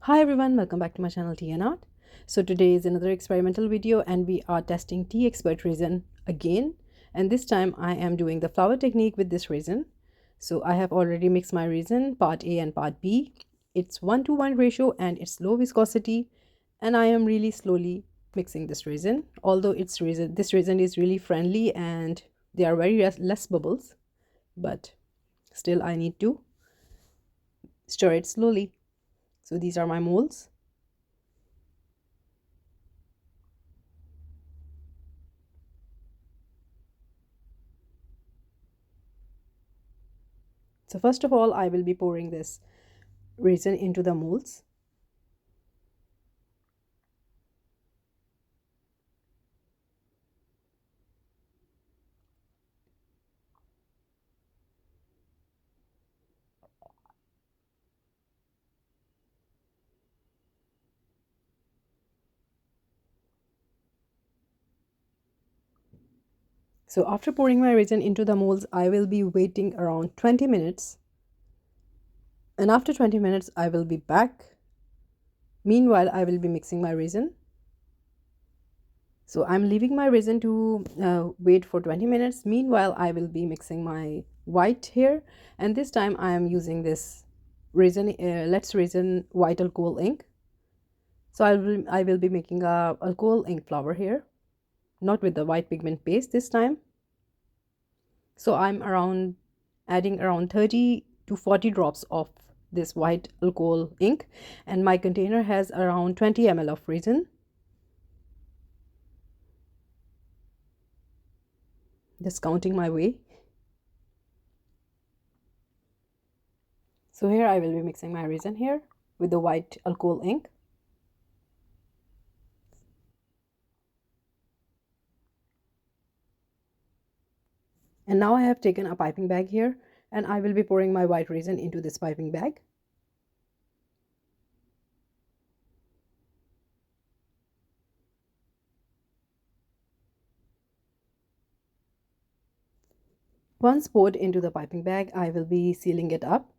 Hi everyone, welcome back to my channel Tea and Art. So today is another experimental video and we are testing Teexpert Resin again. And this time I am doing the flower technique with this resin. So I have already mixed my resin, part A and part B. It's 1:1 ratio and it's low viscosity. And I am really slowly mixing this resin. Although this resin is really friendly and there are very less bubbles. But still I need to stir it slowly. So these are my molds. So first of all, I will be pouring this resin into the molds. So after pouring my resin into the molds, I will be waiting around 20 minutes. And after 20 minutes, I will be back. Meanwhile, I will be mixing my resin. So I'm leaving my resin to wait for 20 minutes. Meanwhile, I will be mixing my white here. And this time I am using this resin, Let's Resin white alcohol ink. So I will be making a alcohol ink flower here. Not with the white pigment paste this time. So I'm adding around 30 to 40 drops of this white alcohol ink, and my container has around 20 ml of resin. Just counting my way. So here I will be mixing my resin here with the white alcohol ink. And now I have taken a piping bag here and I will be pouring my white resin into this piping bag. Once poured into the piping bag, I will be sealing it up.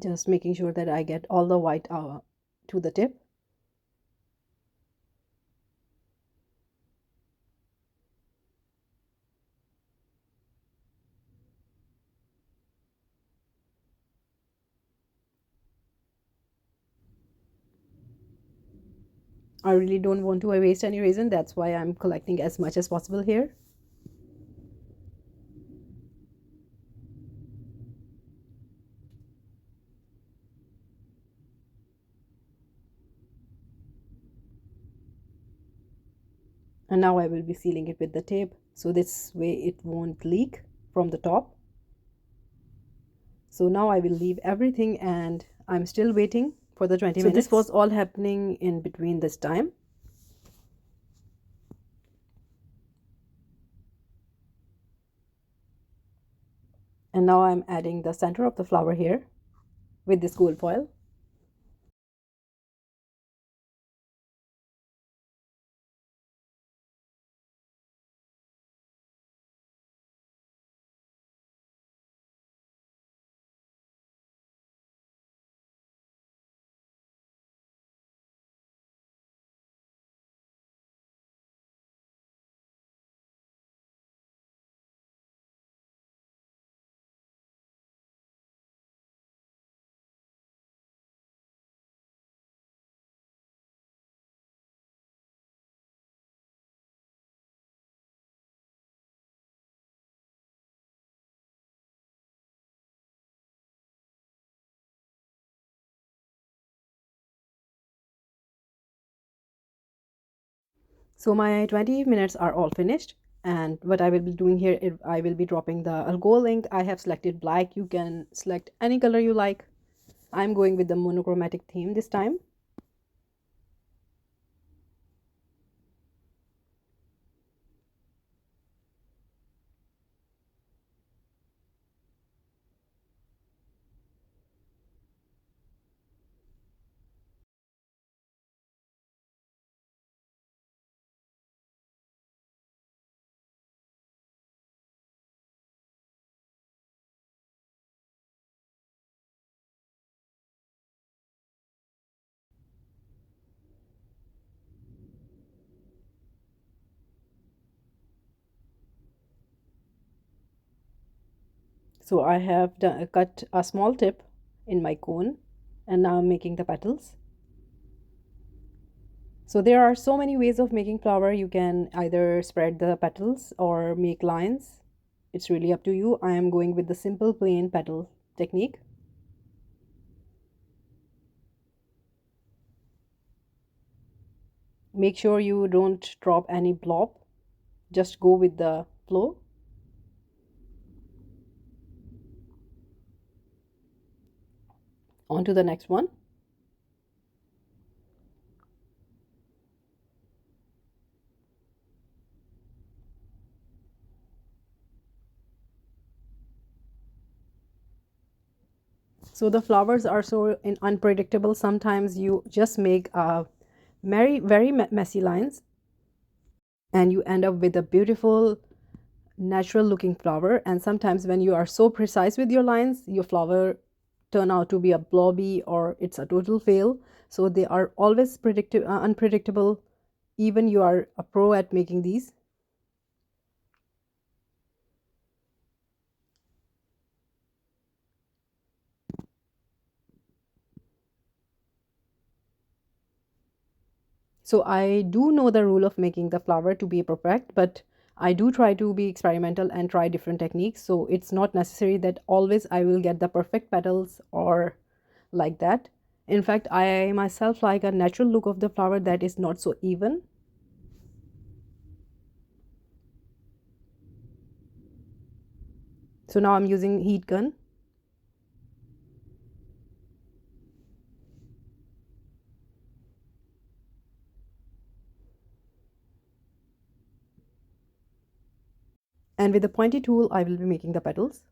Just making sure that I get all the white to the tip. I really don't want to waste any resin. That's why I'm collecting as much as possible here. And now I will be sealing it with the tape so this way it won't leak from the top. So now I will leave everything and I'm still waiting for the 20 minutes. So this was all happening in between this time. And now I'm adding the center of the flower here with this gold foil. So my 20 minutes are all finished. And what I will be doing here is I will be dropping the alcohol ink. I have selected black. You can select any color you like. I'm going with the monochromatic theme this time. So I have cut a small tip in my cone, and now I'm making the petals. So there are so many ways of making flower. You can either spread the petals or make lines. It's really up to you. I am going with the simple plain petal technique. Make sure you don't drop any blob. Just go with the flow. On to the next one. So the flowers are so unpredictable. Sometimes you just make very messy lines and you end up with a beautiful natural looking flower. And sometimes when you are so precise with your lines, your flower turn out to be a blobby or it's a total fail. So they are always unpredictable, even you are a pro at making these. So I do know the rule of making the flower to be perfect, but I do try to be experimental and try different techniques. So it's not necessary that always I will get the perfect petals or like that. In fact, I myself like a natural look of the flower that is not so even. So now I'm using heat gun. And with the pointy tool, I will be making the petals.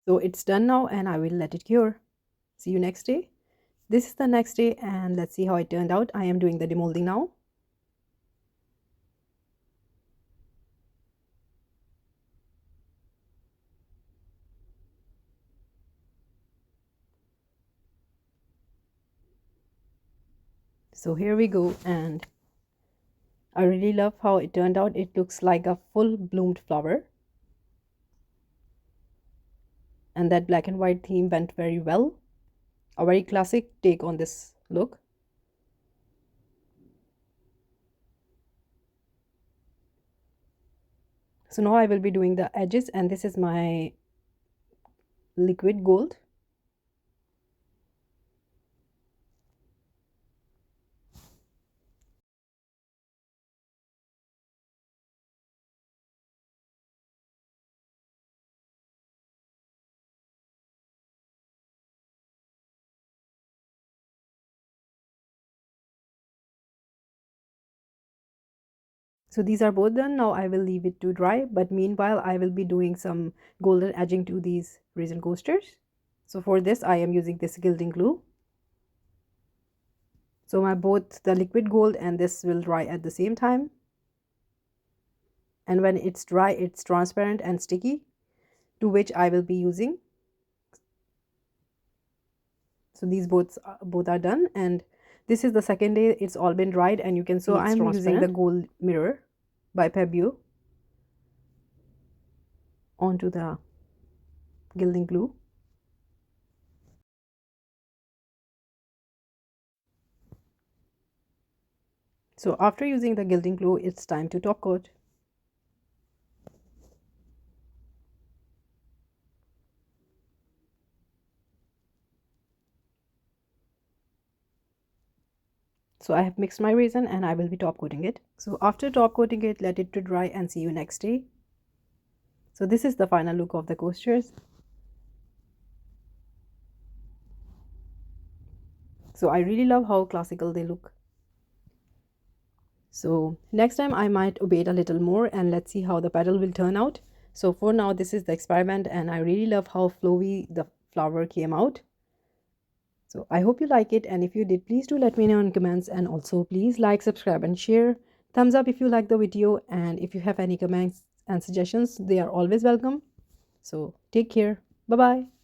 So it's done now and I will let it cure. See you next day. This is the next day and let's see how it turned out. I am doing the demolding now. So here we go, and I really love how it turned out. It looks like a full bloomed flower. And that black and white theme went very well. A very classic take on this look. So now I will be doing the edges, and this is my liquid gold. So these are both done. Now I will leave it to dry, but meanwhile I will be doing some golden edging to these resin coasters. So for this I am using this gilding glue. So my both the liquid gold and this will dry at the same time. And when it's dry, it's transparent and sticky, to which I will be using. So these both are done, and this is the second day. It's all been dried and you can see I'm using the gold mirror by Pebble onto the gilding glue. So after using the gilding glue, it's time to top coat. So I have mixed my resin and I will be top coating it. So after top coating it, let it to dry and see you next day. So this is the final look of the coasters. So I really love how classical they look. So next time I might obey it a little more and let's see how the petal will turn out. So for now, this is the experiment, and I really love how flowy the flower came out. So I hope you like it, and if you did, please do let me know in comments, and also please like, subscribe and share. Thumbs up if you like the video, and if you have any comments and suggestions, they are always welcome. So take care. Bye bye.